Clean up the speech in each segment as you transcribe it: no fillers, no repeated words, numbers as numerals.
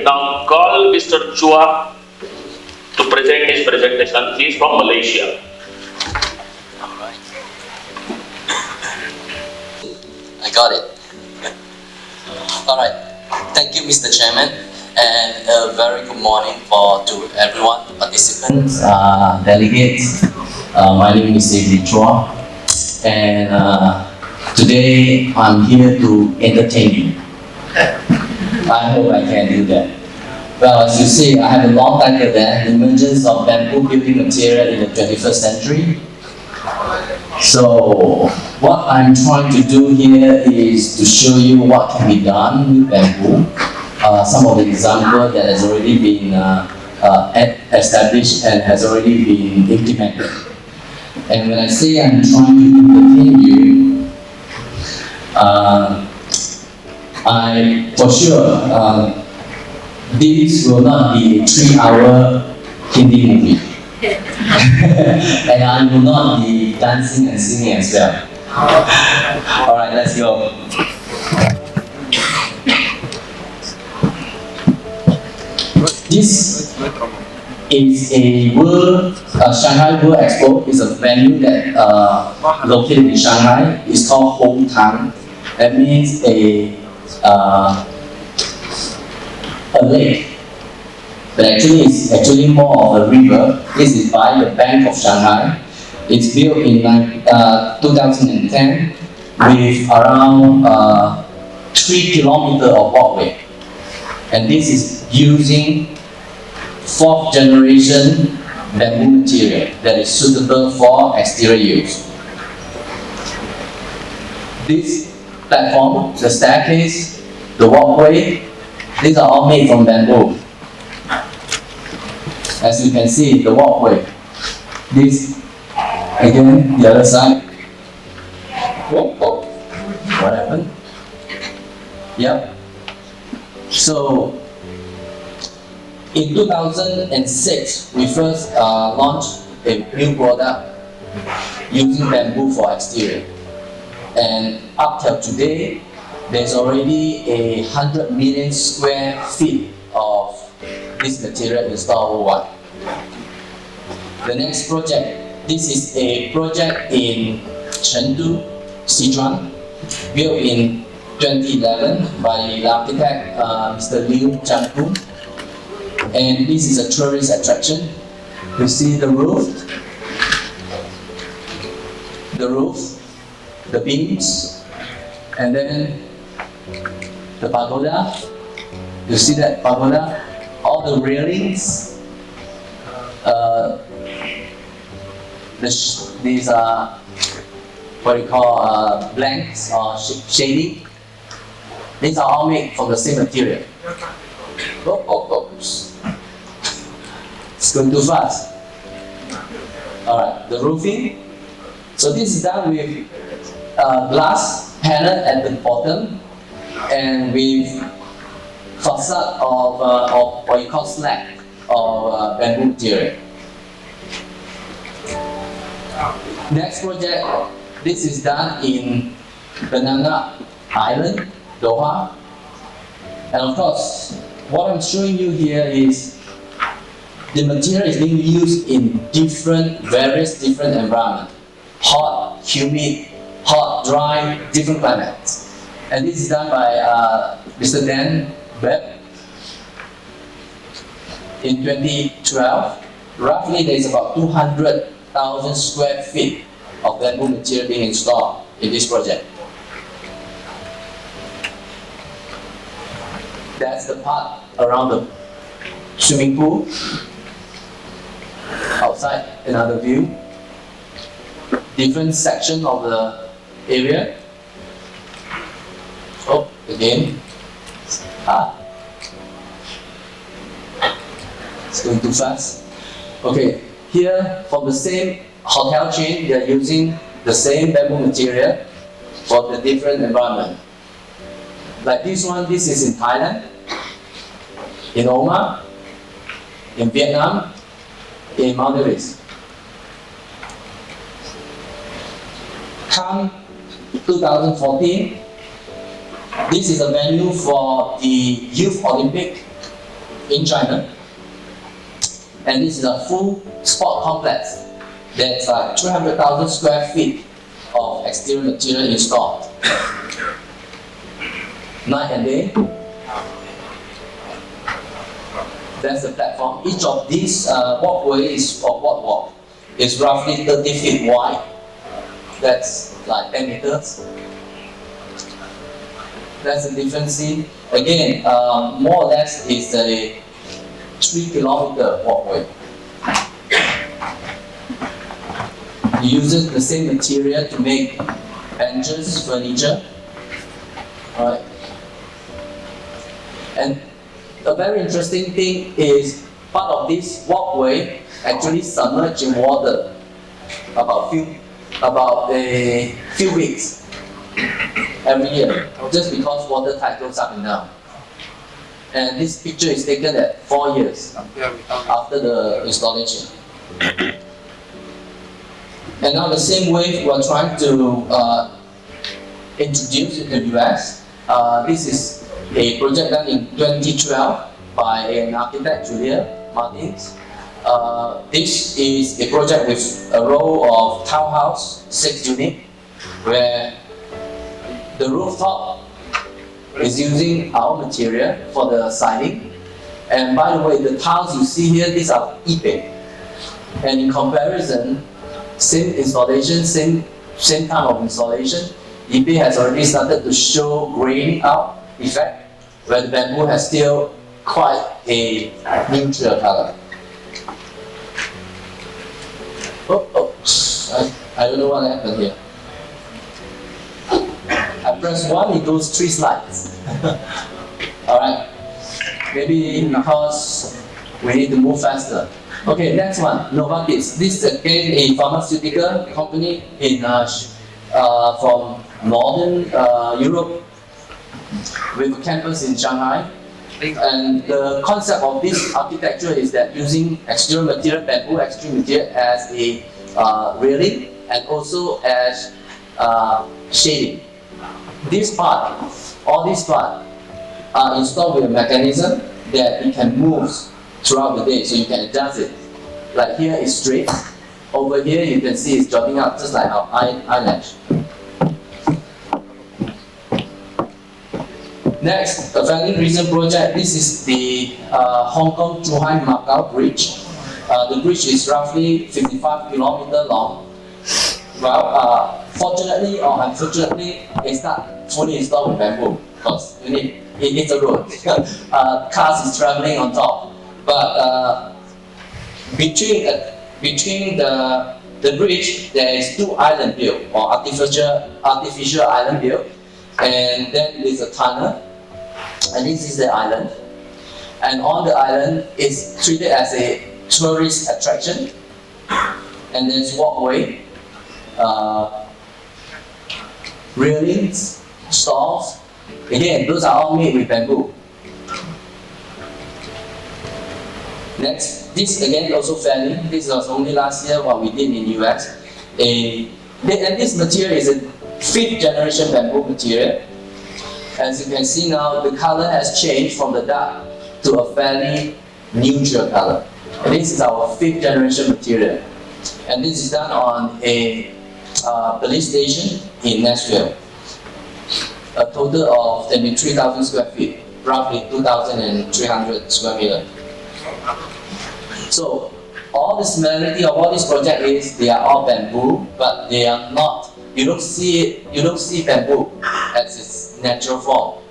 now call Mr. Chua to present his presentation. He is from Malaysia. I got it. Alright, thank you Mr. Chairman, and a very good morning to everyone, participants, delegates. My name is Avery Chua, and today I'm here to entertain you. I hope I can do that. Well, as you see, I have a long title there, The Emergence of Bamboo Building Material in the 21st Century. So, what I'm trying to do here is to show you what can be done with bamboo. Some of the examples that has already been established and has already been implemented. And when I say I'm trying to entertain you, for sure, this will not be a 3-hour Hindi movie. And I will not be dancing and singing as well. Alright, let's go. This is a Shanghai World Expo. It's a venue that located in Shanghai. It's called Hometown. That means a lake. But actually, it's actually more of a river. This is by the bank of Shanghai. It's built in 2010 with around 3 kilometers of walkway. And this is using 4th generation bamboo material that is suitable for exterior use. This platform, the staircase, the walkway, these are all made from bamboo. As you can see, the walkway. This, again, the other side. What happened? Yep. So, in 2006, we first launched a new product using bamboo for exterior. And up till today, there's already 100 million square feet of this material installed worldwide. The next project, this is a project in Chengdu, Sichuan, built in 2011 by the architect Mr. Liu Jianghu. And this is a tourist attraction. You see the roof, the beams, and then the pagoda. You see that pagoda? All the railings. These are what you call blanks or shading. These are all made from the same material. Oops. It's going too fast. Alright, the roofing. So this is done with glass panel at the bottom and with facade of what you call slack of bamboo material. Next project, this is done in Banana Island, Doha. And of course, what I'm showing you here is the material is being used in various different environments. Hot, humid, hot, dry, different climates. And this is done by Mr. Dan Webb in 2012. Roughly, there is about 200,000 square feet of bamboo material being installed in this project. That's the part around the swimming pool. Outside, another view. Different section of the area. Oh, again. It's going too fast. Okay, here from the same hotel chain, they are using the same bamboo material for the different environment. Like this one, this is in Thailand, in Oman, in Vietnam, in Maldives. Come 2014, this is a venue for the Youth Olympic in China. And this is a full sport complex. There's like 300,000 square feet of exterior material installed. Night and day. That's the platform. Each of these walkways or boardwalk is roughly 30 feet wide. That's like 10 meters. That's a different scene. Again, more or less is a 3-kilometer walkway. It uses the same material to make benches, furniture. Alright. And a very interesting thing is part of this walkway actually submerged in water about a few weeks every year, just because water tide goes up and down. And this picture is taken at 4 years after the installation. And now the same wave we are trying to introduce in the US. This is a project done in 2012 by an architect, Julia Martins. This is a project with a row of townhouse, 6 units, where the rooftop is using our material for the siding. And by the way, the tiles you see here, these are eBay. And in comparison, same installation, same time of installation, eBay has already started to show graying out effect, where the bamboo has still quite a neutral color. I don't know what happened here. I press 1, it goes 3 slides. Alright. Maybe because we need to move faster. Okay, next one, Novartis. This is again a pharmaceutical company in from northern Europe with a campus in Shanghai. And the concept of this architecture is that using exterior material, bamboo exterior material as a railing and also as shading. This part, all these parts are installed with a mechanism that it can move throughout the day, so you can adjust it. Like here is straight, over here you can see it's dropping out just like our eyelash. Next, a very recent project. This is the Hong Kong Zhuhai Macau Bridge. The bridge is roughly 55 kilometers long. Well, fortunately or unfortunately, it's not fully installed with bamboo because it's a road. Cars is traveling on top. But between the bridge, there is 2 island built or artificial island built, and then there's a tunnel. And this is the island, and on the island is treated as a tourist attraction, and there's walkway, railings, stalls. Again, those are all made with bamboo. Next, this again also fairly. This was only last year what we did in US. And this material is a 5th generation bamboo material. As you can see now, the color has changed from the dark to a fairly neutral color. And this is our 5th generation material. And this is done on a police station in Nashville. A total of 23,000 square feet, roughly 2,300 square meters. So, all the similarity of all these projects is they are all bamboo, but they are not. You don't see bamboo as its natural form.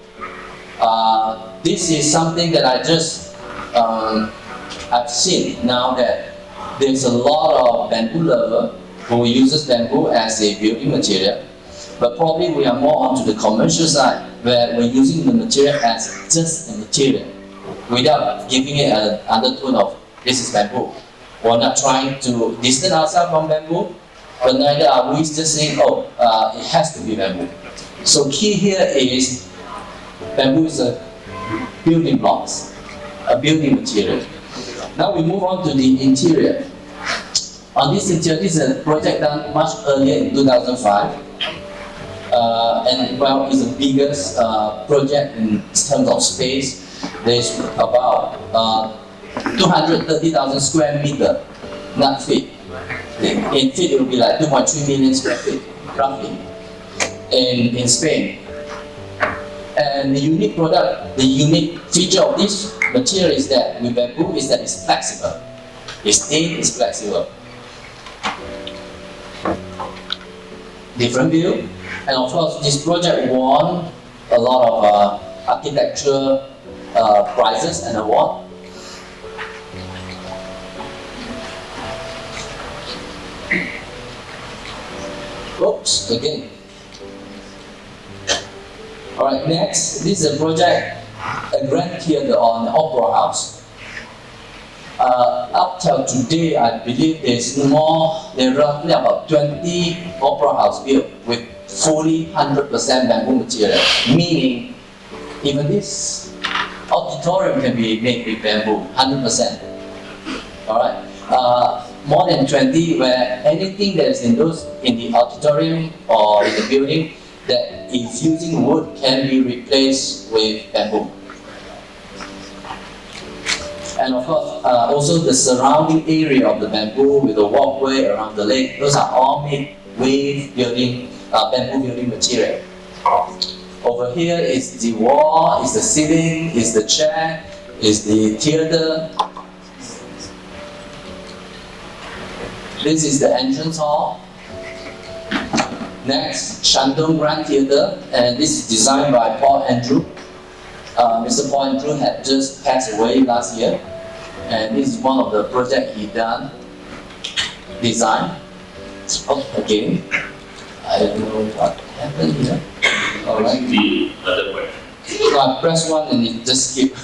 This is something that I just I've seen now that there's a lot of bamboo lover who uses bamboo as a building material, but probably we are more onto the commercial side where we're using the material as just a material without giving it an undertone of this is bamboo. We're not trying to distance ourselves from bamboo, but neither are we just saying, oh, it has to be bamboo. So key here is bamboo is a building blocks, a building material. Now we move on to the interior. On this interior, this is a project done much earlier in 2005. And well, it's the biggest project in terms of space. there's about 230,000 square meter, not feet. In feet, it will be like 2.3 million square feet, roughly, in Spain. And the unique product, the unique feature of this material is that with bamboo is that it's flexible. It's thin, it's flexible. Different view. And of course, this project won a lot of architecture prizes and awards. Oops, again. Alright, next, this is a project, a grand theater on Opera House. Up till today, I believe there are roughly about 20 Opera House built with fully 100% bamboo material, meaning even this auditorium can be made with bamboo, 100%. Alright, more than 20 where anything that is in the auditorium or in the building that is using wood can be replaced with bamboo. And of course, also the surrounding area of the bamboo with the walkway around the lake, those are all made with bamboo building material. Over here is the wall, is the ceiling, is the chair, is the theater. This is the entrance hall. Next, Shandong Grand Theatre, and this is designed by Paul Andrew. Mr. Paul Andrew had just passed away last year, and this is one of the projects he designed. Oh, again, I don't know what happened here. All right. The other way. So I press one and it just skipped.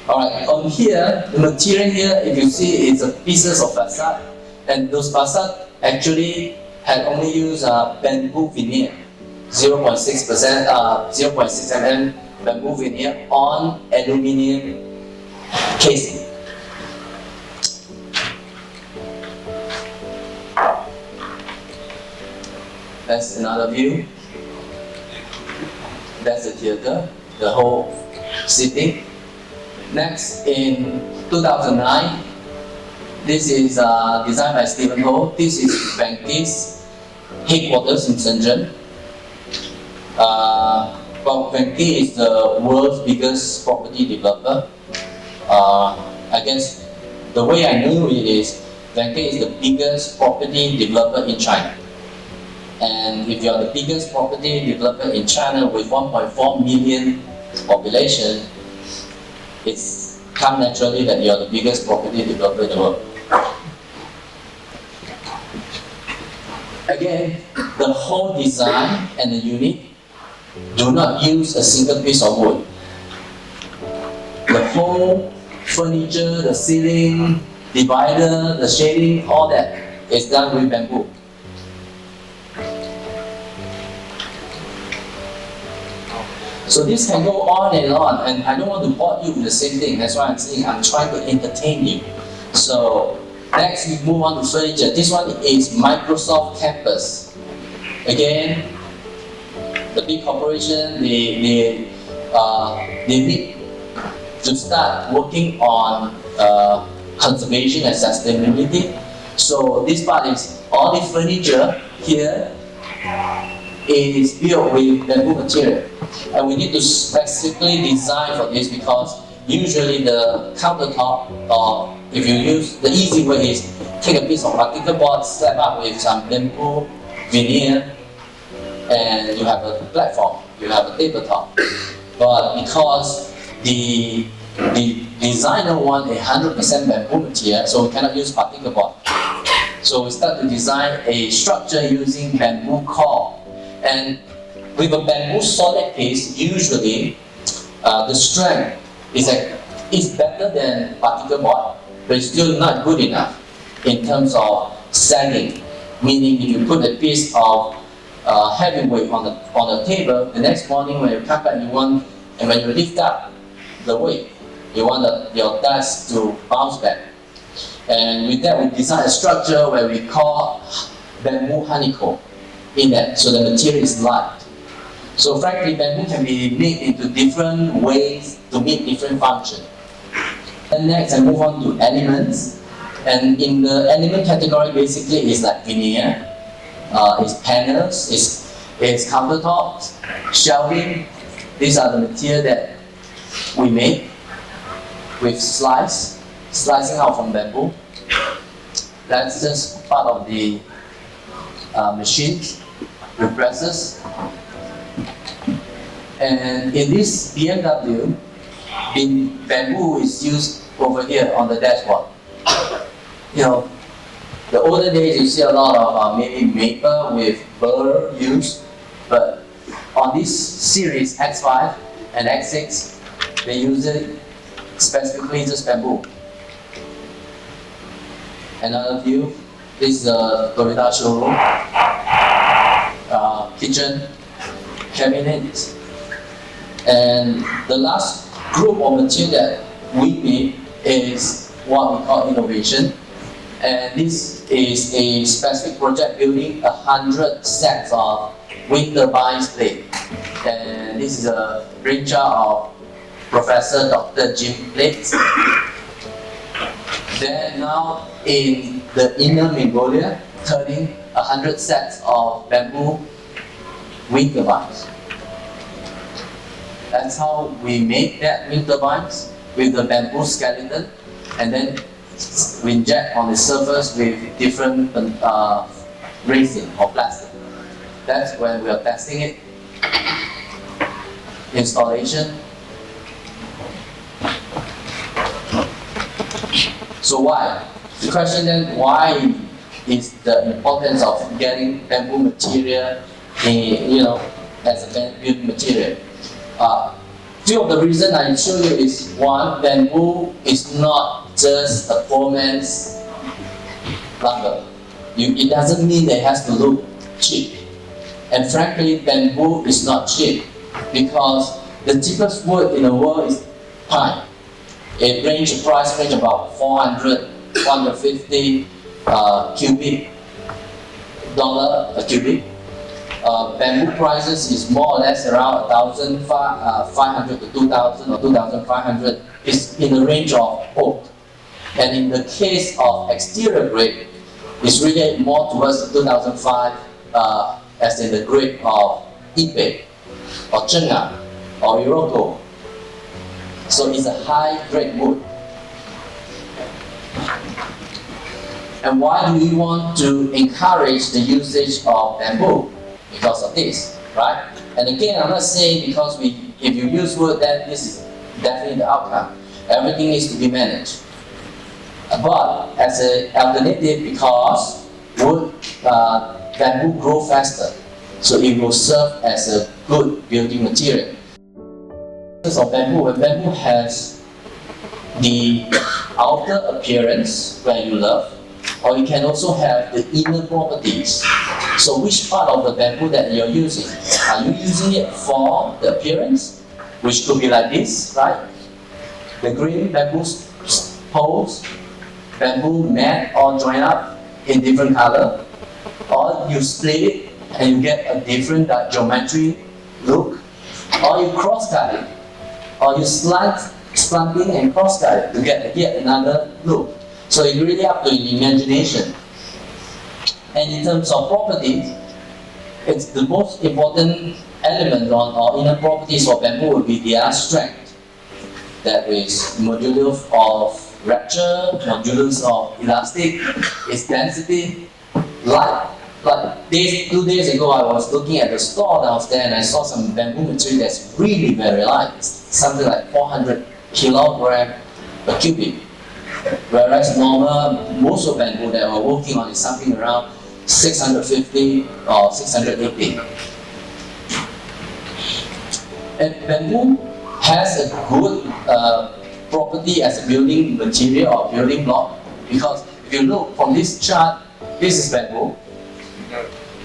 Alright, on here, the material here, if you see, it's a pieces of facade, and those facade actually had only used bamboo veneer, 0.6%, 0.6 mm bamboo veneer on aluminium casing. That's another view. That's the theater, the whole seating. Next, in 2009, this is designed by Stephen Ho. This is Vanke's headquarters in Shenzhen. Well, Vanke is the world's biggest property developer. I guess the way I know it is, Vanke is the biggest property developer in China. And if you are the biggest property developer in China with 1.4 million population, it's come naturally that you are the biggest property developer in the world. Again, the whole design and the unit do not use a single piece of wood. The whole furniture, the ceiling, divider, the shading, all that is done with bamboo. So this can go on, and I don't want to bore you with the same thing. That's why I'm saying I'm trying to entertain you. So next we move on to furniture. This one is Microsoft Campus. Again, the big corporation, they need to start working on conservation and sustainability. So this part is all the furniture here is built with bamboo material. And we need to specifically design for this because usually the countertop, or if you use the easy way is take a piece of particle board, slap up with some bamboo veneer, and you have a platform, you have a tabletop. But because the designer wants 100% bamboo material, so we cannot use particle board. So we start to design a structure using bamboo core. And with a bamboo solid piece, usually the strength is better than particle board, but it's still not good enough in terms of sagging. Meaning, if you put a piece of heavy weight on the table, the next morning when you come back, and when you lift up the weight, you want your dust to bounce back. And with that, we design a structure where we call bamboo honeycomb in that, so the material is light. So frankly, bamboo can be made into different ways to meet different functions. And next, I move on to elements. And in the element category, basically, it's like veneer, it's panels, it's countertops, shelving. These are the material that we make with slicing out from bamboo. That's just part of the machines with presses. And in this BMW, bamboo is used over here on the dashboard. You know, the older days you see a lot of maybe maple with burr used, but on this series X5 and X6, they use it specifically just bamboo. Another view, this is the Toyota showroom, kitchen, cabinet, and the last group of material that we make is what we call innovation. And this is a specific project building 100 sets of wind turbine blades. And this is a brainchild of Professor Dr. Jim Blades. Then now in the Inner Mongolia, turning 100 sets of bamboo wind turbines. That's how we make that wind turbines with the bamboo skeleton, and then we inject on the surface with different resin or plastic. That's when we are testing it. Installation. So why? The question then, why is the importance of getting bamboo material, as a bamboo material? Few of the reasons I show you is one, bamboo is not just a poor man's lumber. It doesn't mean that it has to look cheap. And frankly, bamboo is not cheap because the cheapest wood in the world is pine. The price range about 400, 450 cubic dollar a cubic. Bamboo prices is more or less around 1,500 to 2,000 or 2,500. It's in the range of oak. And in the case of exterior grade, it's really more towards 2005, as in the grade of Ipe, or Chenga, or Iroko. So it's a high grade wood. And why do we want to encourage the usage of bamboo? Because of this, right? And again, I'm not saying because if you use wood, then this is definitely the outcome. Everything needs to be managed. But as an alternative, because wood, bamboo grow faster, so it will serve as a good building material. Of bamboo, when bamboo has the outer appearance where you love, or you can also have the inner properties. So which part of the bamboo that you're using? Are you using it for the appearance, which could be like this, right? The green bamboo poles, bamboo mat all joined up in different color, or you split it and you get a different geometry look, or you cross cut it, or you slanting and cross cut it to get yet another look. So it's really up to your imagination. And in terms of properties, it's the most important element or inner properties for bamboo will be their strength. That is modulus of rupture, modulus of elastic, its density, light. Like 2 days ago, I was looking at the store downstairs and I saw some bamboo material that's really very light. It's something like 400 kilogram per cubic. Whereas most of bamboo that we're working on is something around 650 or 680. And bamboo has a good property as a building material or building block, because if you look from this chart, this is bamboo.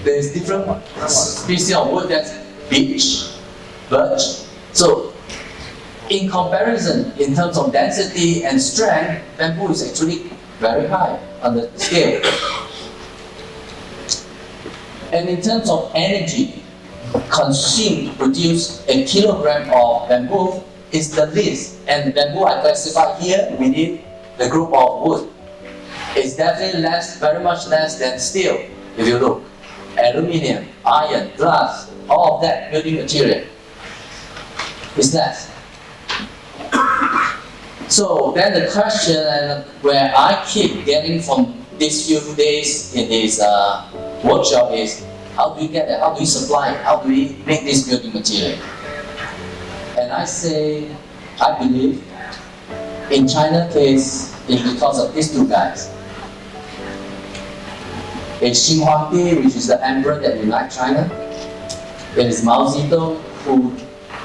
There is different species of wood, that's beech, birch. So in comparison, in terms of density and strength, bamboo is actually very high on the scale. And in terms of energy, consumed to produce a kilogram of bamboo is the least. And bamboo I classify here within the group of wood. It's definitely less, very much less than steel, if you look. Aluminium, iron, glass, all of that building material is less. So then the question where I keep getting from these few days in this workshop is, how do we get it? How do we supply it? How do we make this building material? And I say, I believe in China case, it's because of these two guys. It's Xi Huangdi, which is the emperor that unites China. It is Mao Zedong who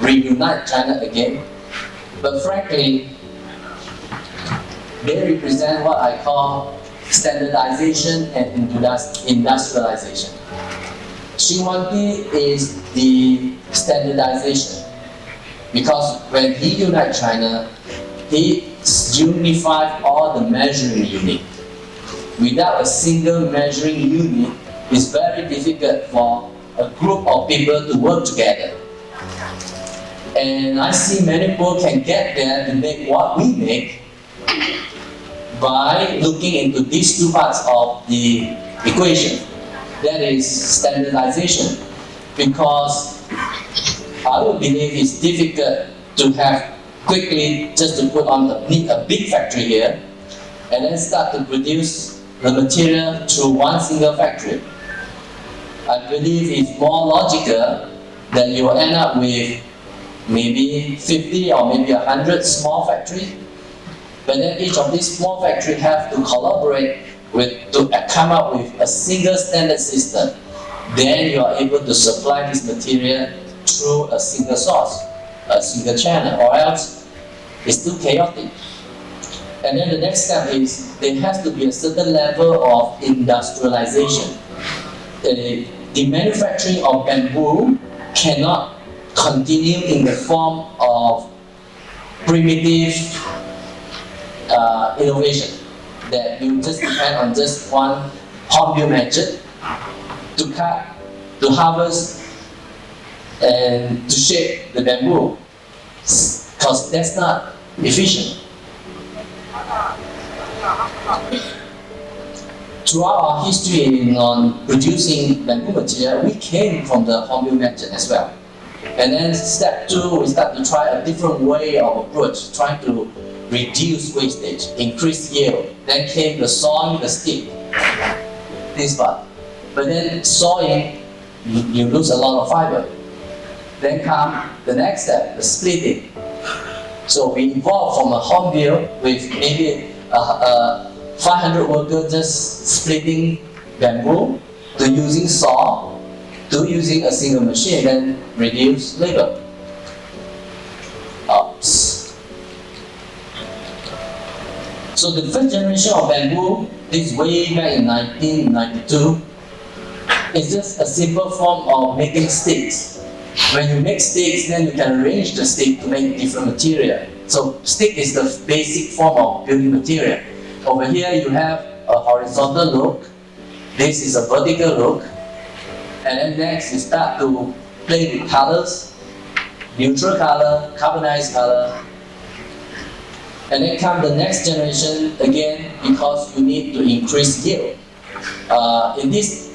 reunite China again. But frankly, they represent what I call standardization and industrialization. Xi Huangdi is the standardization because when he united China, he unified all the measuring unit. Without a single measuring unit, it's very difficult for a group of people to work together. And I see many people can get there to make what we make by looking into these two parts of the equation. That is standardization. Because I would believe it's difficult to have quickly just to put on a big factory here and then start to produce the material through one single factory. I believe it's more logical that you will end up with maybe 50 or maybe 100 small factories. But then each of these small factories have to collaborate to come up with a single standard system. Then you are able to supply this material through a single source, a single channel, or else it's too chaotic. And then the next step is there has to be a certain level of industrialization. The manufacturing of bamboo cannot continue in the form of primitive innovation that you just depend on just one hornbill method to cut, to harvest, and to shape the bamboo, because that's not efficient. Throughout our history on producing bamboo material, we came from the hornbill method as well. And then step 2, we start to try a different way of approach, trying to reduce wastage, increase yield. Then came the sawing the stick, this part. But then sawing, you lose a lot of fiber. Then come the next step, the splitting. So we evolved from a hornbill with maybe 500 workers just splitting bamboo to using saw to using a single machine and reduce labor. So the first generation of bamboo, this way back in 1992, is just a simple form of making sticks. When you make sticks, then you can arrange the stick to make different material. So stick is the basic form of building material. Over here you have a horizontal look, this is a vertical look, and then next you start to play with colors, neutral color, carbonized color, and then come the next generation again because you need to increase yield. In this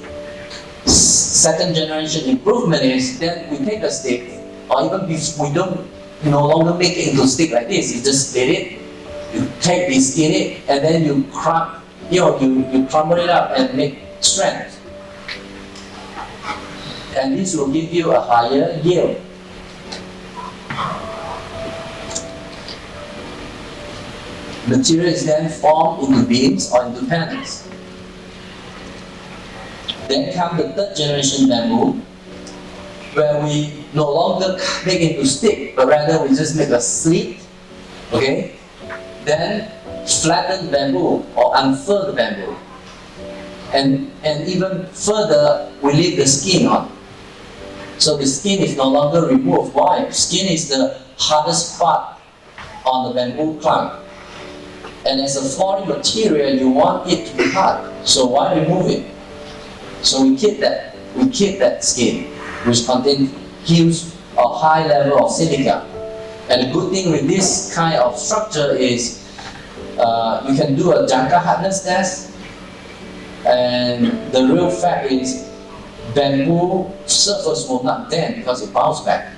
second generation improvement is then we take a stick, or even if we don't no longer make it into stick like this, you just split it, you take the skin it, and then you crumble it up and make strength. And this will give you a higher yield. Material is then formed into beams or into panels. Then comes the third generation bamboo, where we no longer make it into stick, but rather we just make a slit, okay? Then flatten bamboo or unfurl the bamboo. And even further, we leave the skin on. So the skin is no longer removed. Why? Skin is the hardest part on the bamboo clump. And as a foreign material, you want it to be hard. So why remove it? So we keep that skin. which contain huge or high level of silica. And the good thing with this kind of structure is you can do a Janka hardness test, and the real fact is bamboo surface will not dent because it bounces back.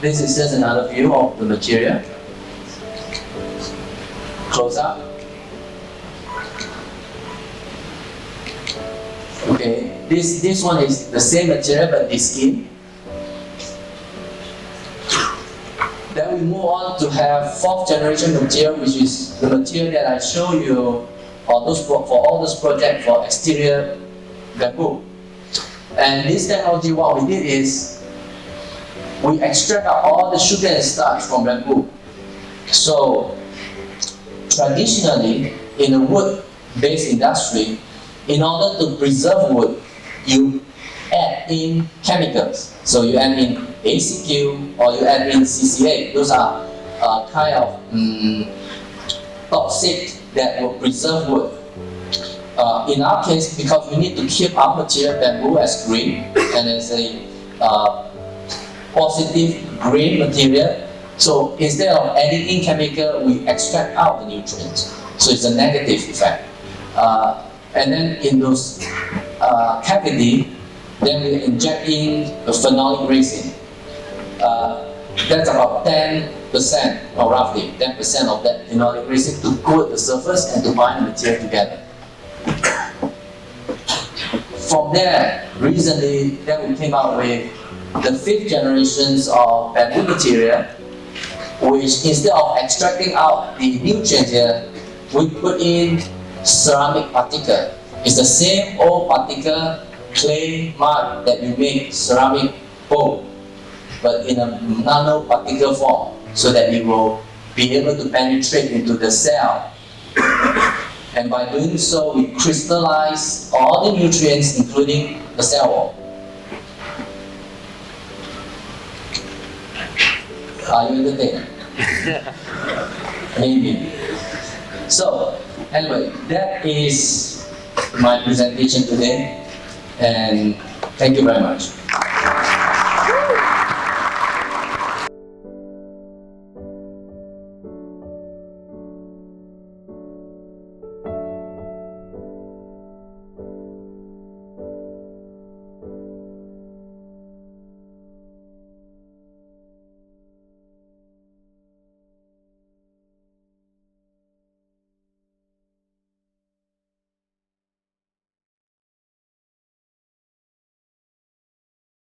This is just another view of the material. Close up. Okay, this one is the same material but de-skin. Then we move on to have fourth generation material, which is the material that I show you for all those projects for exterior bamboo. And this technology, what we did is we extract out all the sugar and starch from bamboo. So traditionally, in a wood-based industry, in order to preserve wood, you add in chemicals. So you add in ACQ or you add in CCA. Those are kind of toxic that will preserve wood. In our case, because we need to keep our material bamboo as green and as a positive green material, so instead of adding in chemical, we extract out the nutrients. So it's a negative effect. And then in those cavity, then we inject in a phenolic resin. That's about 10%, or roughly 10% of that phenolic resin to coat the surface and to bind the material together. From there, recently, then we came out with the fifth generations of bamboo material, which instead of extracting out the nutrients here, we put in ceramic particle. It's the same old particle, clay, mud that you make ceramic bowl, but in a nanoparticle form, so that it will be able to penetrate into the cell. And by doing so, we crystallize all the nutrients, including the cell wall. Are you entertained? Maybe. So, anyway, that is my presentation today, and thank you very much.